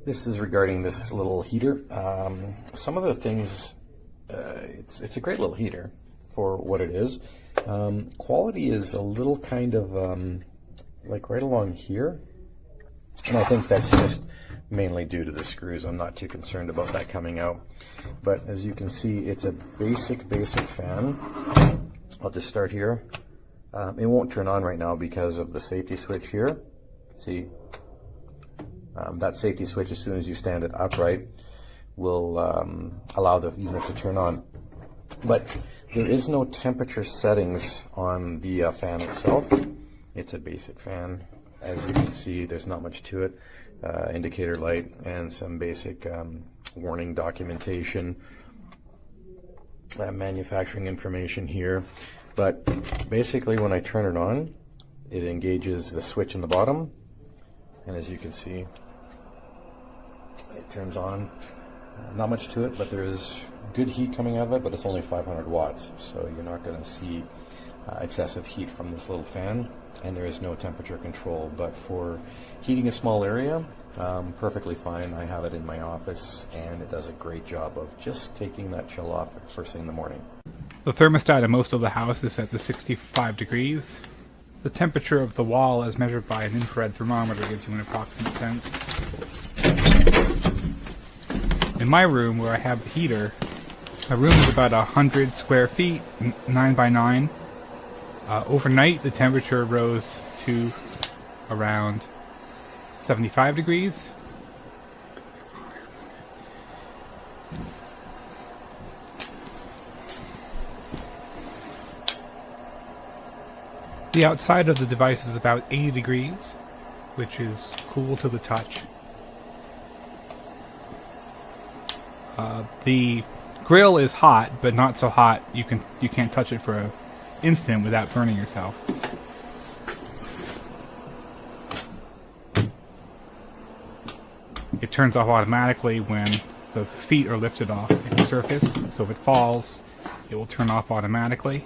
This is regarding this little heater. Some of the things, it's a great little heater for what it is. Quality is a little kind of like right along here, and I think that's just mainly due to the screws. I'm not too concerned about that coming out. But as you can see, it's a basic fan. I'll just start here. It won't turn on right now because of the safety switch here. See? That safety switch, as soon as you stand it upright, will allow the unit to turn on. But there is no temperature settings on the fan itself. It's a basic fan. As you can see, there's not much to it. Indicator light and some basic warning documentation, manufacturing information here. But basically, when I turn it on, it engages the switch in the bottom, and as you can see, it turns on. Not much to it, but there is good heat coming out of it, but it's only 500 watts, so you're not going to see excessive heat from this little fan, and there is no temperature control. But for heating a small area, perfectly fine. I have it in my office, and it does a great job of just taking that chill off first thing in the morning. The thermostat in most of the house is set to 65 degrees. The temperature of the wall, as measured by an infrared thermometer, gives you an approximate sense. In my room, where I have the heater, my room is about 100 square feet, 9 by 9. Overnight, the temperature rose to around 75 degrees. The outside of the device is about 80 degrees, which is cool to the touch. The grill is hot, but not so hot you can't touch it for an instant without burning yourself. It turns off automatically when the feet are lifted off the surface, so if it falls, it will turn off automatically.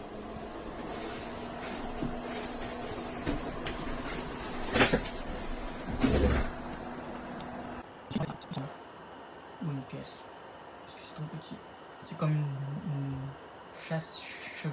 Une pièce. Parce que c'est trop petit. C'est comme une chasse-cheveux.